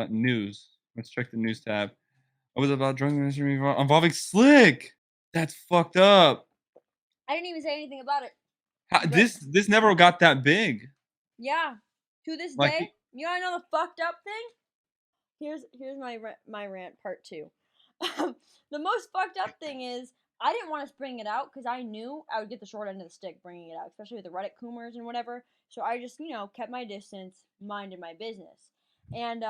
News. Let's check the news tab. What was about drug ministry involving Slick? That's fucked up. I didn't even say anything about it. But This never got that big. yeah, to this Like, day, you wanna know the fucked up thing? Here's my rant part two. The most fucked up thing is I didn't want to bring it out because I knew I would get the short end of the stick bringing it out, especially with the Reddit coomers and whatever. So I just kept my distance, minded my business, and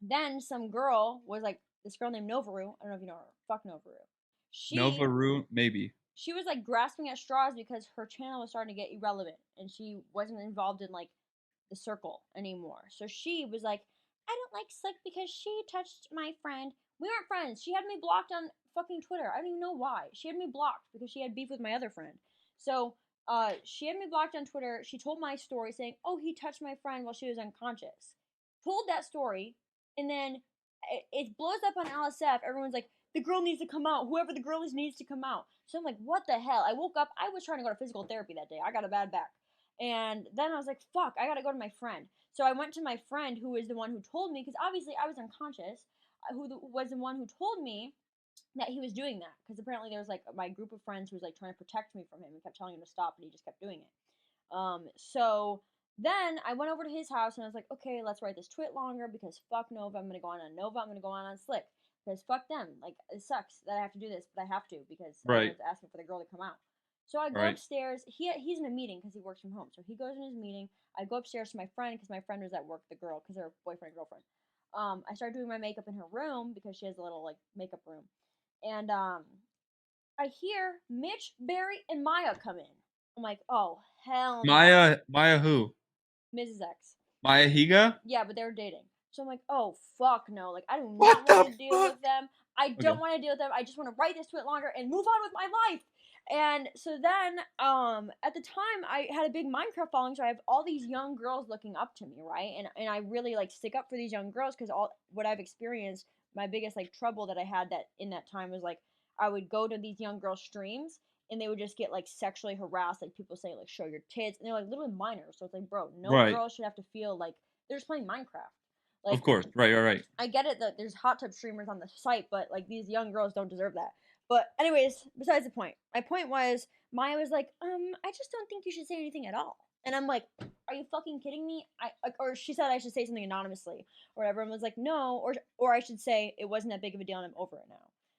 then some girl was like this girl named Novaru. I don't know if you know her. Fuck Novaru. She Novaru, maybe. she was like grasping at straws because her channel was starting to get irrelevant and she wasn't involved in like the circle anymore. So she was like, I don't like Slick because she touched my friend. We weren't friends. She had me blocked on fucking Twitter. I don't even know why. She had me blocked because she had beef with my other friend. So she had me blocked on Twitter. She told my story saying, oh, he touched my friend while she was unconscious. Told that story, and then it blows up on LSF. Everyone's like, the girl needs to come out. Whoever the girl is needs to come out. So I'm like, what the hell? I woke up. I was trying to go to physical therapy that day. I got a bad back. And then I was like, fuck, I gotta go to my friend. So I went to my friend who is the one who told me, because obviously I was unconscious, was the one who told me that he was doing that. Because apparently there was like my group of friends who was like trying to protect me from him and kept telling him to stop, and he just kept doing it. So then I went over to his house and I was like, okay, let's write this tweet longer because fuck Nova. I'm gonna go on Nova. I'm gonna go on Slick because fuck them. Like it sucks that I have to do this, but I have to because Right. everyone's asking for the girl to come out. So I go Right. upstairs. He's in a meeting because he works from home. So he goes in his meeting. I go upstairs to my friend because my friend was at work. The girl because they're boyfriend and girlfriend. I started doing my makeup in her room because she has a little like makeup room, and I hear Mitch, Barry, and Maya come in. I'm like, oh hell no. Maya who? Mrs. X. Maya Higa? Yeah, but they were dating. So I'm like, oh fuck no. Like I do not What want to the deal fuck? with them. I don't Okay. want to deal with them. I just want to write this tweet longer and move on with my life. And so then, at the time, I had a big Minecraft following, so I have all these young girls looking up to me, right? And I really like stick up for these young girls because all what I've experienced, my biggest like trouble that I had that in that time was like I would go to these young girls' streams and they would just get like sexually harassed, like people say like show your tits, and they're like literally minors. So it's like, bro, no Right. girl should have to feel like they're just playing Minecraft. Of Like course. Right. I get it that there's hot tub streamers on the site, but like these young girls don't deserve that. But anyways, besides the point. My point was Maya was like, I just don't think you should say anything at all. And I'm like, are you fucking kidding me? Or she said I should say something anonymously or whatever, and was like, no, or I should say it wasn't that big of a deal and I'm over it now.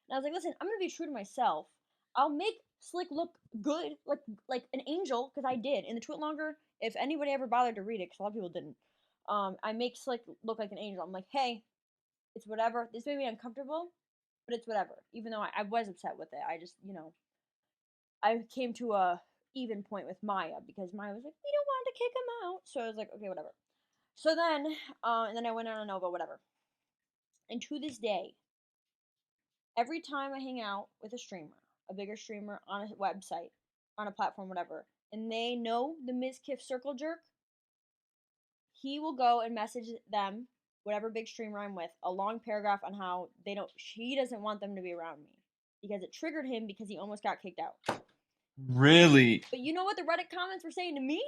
And I was like, listen, I'm gonna be true to myself. I'll make Slick look good, like an angel, because I did in the tweet longer. If anybody ever bothered to read it, because a lot of people didn't, I make Slick look like an angel. I'm like, hey, it's whatever. This made me uncomfortable, but it's whatever. Even though I was upset with it, I just I came to a even point with Maya because Maya was like, we don't want to kick him out, so I was like, okay, whatever. So then, and then I went on a Nova, whatever. And to this day, every time I hang out with a streamer, a bigger streamer on a website, on a platform, whatever, and they know the Ms. Kiff circle jerk, he will go and message them, whatever big streamer I'm with, a long paragraph on how he doesn't want them to be around me because it triggered him because he almost got kicked out. Really? But you know what the Reddit comments were saying to me?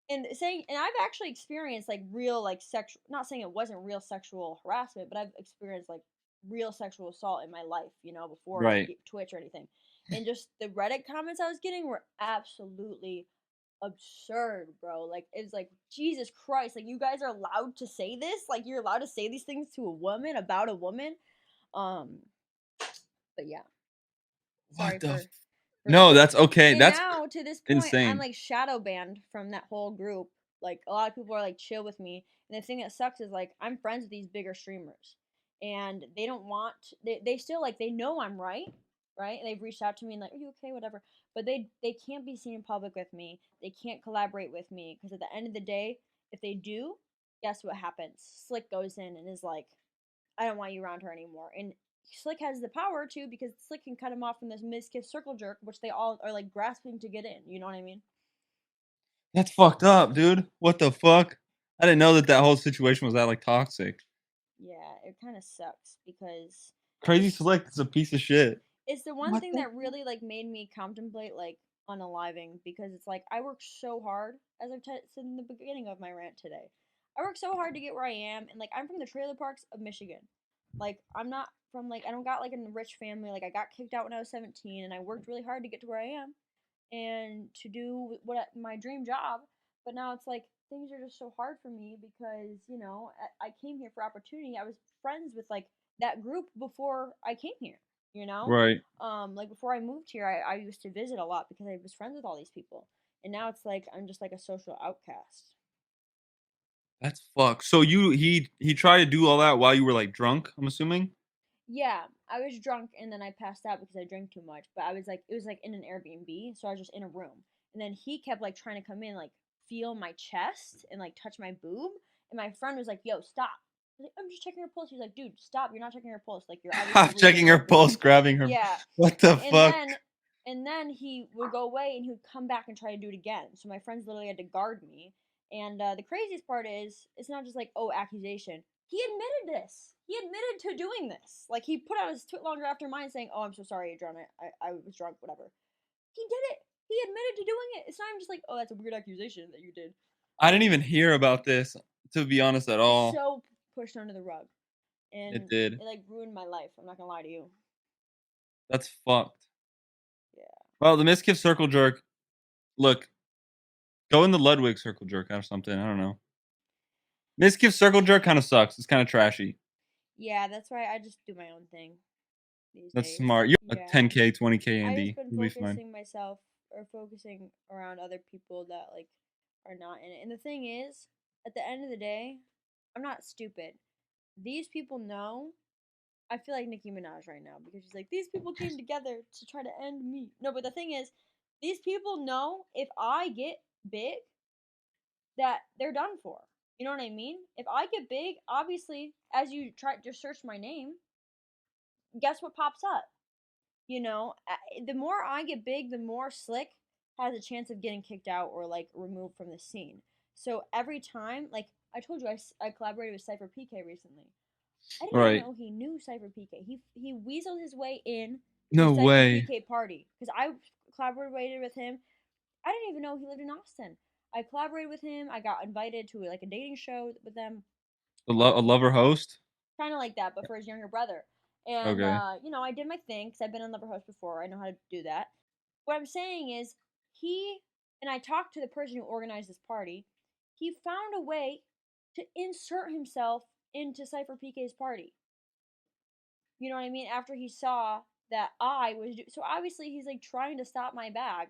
And I've actually experienced like real like sexual, not saying it wasn't real sexual harassment, but I've experienced like real sexual assault in my life, before Right. Twitch or anything. And just the Reddit comments I was getting were absolutely absurd, bro. Like it's like Jesus Christ, like you guys are allowed to say this? Like you're allowed to say these things to a woman about a woman? Um but yeah. What Sorry the for No, that. that's okay. And That's now to this point I'm insane. like shadow banned from that whole group. Like a lot of people are like chill with me. And the thing that sucks is like I'm friends with these bigger streamers. And they don't want they still like they know I'm right, right? And they've reached out to me and like, are you okay? Whatever. But they can't be seen in public with me. They can't collaborate with me because at the end of the day, if they do, guess what happens? Slick goes in and is like, I don't want you around her anymore. And Slick has the power to because Slick can cut him off from this Mizkif circle jerk, which they all are like grasping to get in. You know what I mean? That's fucked up, dude. What the fuck? I didn't know that whole situation was that like toxic. Yeah, it kind of sucks because Crazy it's Select is a piece of shit. it's the one What thing the that really like made me contemplate like unaliving because it's like I worked so hard as I've said in the beginning of my rant today. I work so hard to get where I am, and like I'm from the trailer parks of Michigan. Like I'm not from like I don't got like a rich family. Like I got kicked out when I was 17, and I worked really hard to get to where I am and to do my dream job. But now it's like things are just so hard for me because I came here for opportunity. I was friends with like that group before I came here. You know, Right. like before I moved here, I used to visit a lot because I was friends with all these people, and now it's like I'm just like a social outcast. That's fucked. So he tried to do all that while you were like drunk, I'm assuming? Yeah, I was drunk and then I passed out because I drank too much. But I was like, it was like in an Airbnb, so I was just in a room. And then he kept like trying to come in, like feel my chest and like touch my boob. And my friend was like, "Yo, stop!" I was like, "I'm just checking her pulse." He's like, "Dude, stop! You're not checking her pulse. Like you're obviously breathing Checking her pulse, heavily." grabbing her. Yeah, What the and fuck? then he would go away and he would come back and try to do it again. So my friends literally had to guard me. And the craziest part is, it's not just like, oh, accusation. He admitted this. He admitted to doing this. Like he put out his tweet longer after mine saying, "Oh, I'm so sorry, Adrianah. I was drunk, whatever." He did it. He admitted to doing it. It's not even just like, "Oh, that's a weird accusation that you did." I didn't And even hear about this, to be honest at it's all. so pushed under the rug, It and did. it like ruined my life. I'm not gonna lie to you. That's fucked. Yeah. Well, the Miskiff circle jerk. Look, go in the Ludwig circle jerk or something. I don't know. Miskiff circle jerk kind of sucks. It's kind of trashy. Yeah, that's why I just do my own thing these That's days. smart. You're a Yeah. 10K, 20K I just Andy. been You'll be fine. focusing myself or focusing around other people that like are not in it. And the thing is, at the end of the day, I'm not stupid. These people know. I feel like Nicki Minaj right now because she's like, these people came together to try to end me. No, but the thing is, these people know if I get big, that they're done for. You know what I mean? If I get big, obviously, as you try to search my name, guess what pops up? The more I get big, the more Slick has a chance of getting kicked out or like removed from the scene. So every time, like I told you, I collaborated with Cypher PK recently. I didn't even Right. know he knew Cypher PK. He weaseled his way in to a No Cypher way. PK party because I collaborated with him. I didn't even know he lived in Austin. I collaborated with him. I got invited to like a dating show with them, A lover host? kind of like that, but for his younger brother. And Okay. I did my thing because I've been on Lover Host before. I know how to do that. What I'm saying is, he and I talked to the person who organized this party. He found a way to insert himself into Cypher PK's party. You know what I mean? After he saw that so obviously he's like trying to stop my bag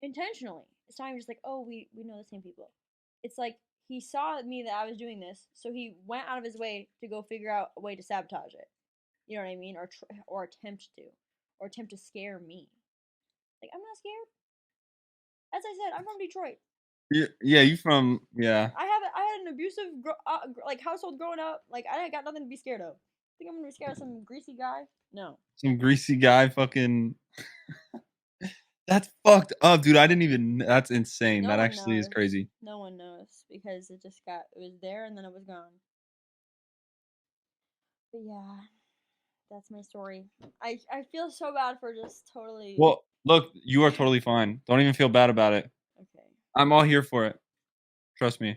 intentionally. It's not even just like, oh, we know the same people. It's like he saw me that I was doing this, so he went out of his way to go figure out a way to sabotage it. You know what I mean? Or attempt to scare me. Like I'm not scared. As I said, I'm from Detroit. Yeah, you from yeah. I had an abusive like household growing up. Like I ain't got nothing to be scared of. Think I'm gonna be scared of some greasy guy? No. Some greasy guy fucking That's fucked up, dude. I didn't even that's insane. No That one actually is knows. crazy. No one knows because it was there and then it was gone. But yeah, that's my story. I feel so bad for just totally. Well, look, you are totally fine. Don't even feel bad about it. Okay. I'm all here for it. Trust me.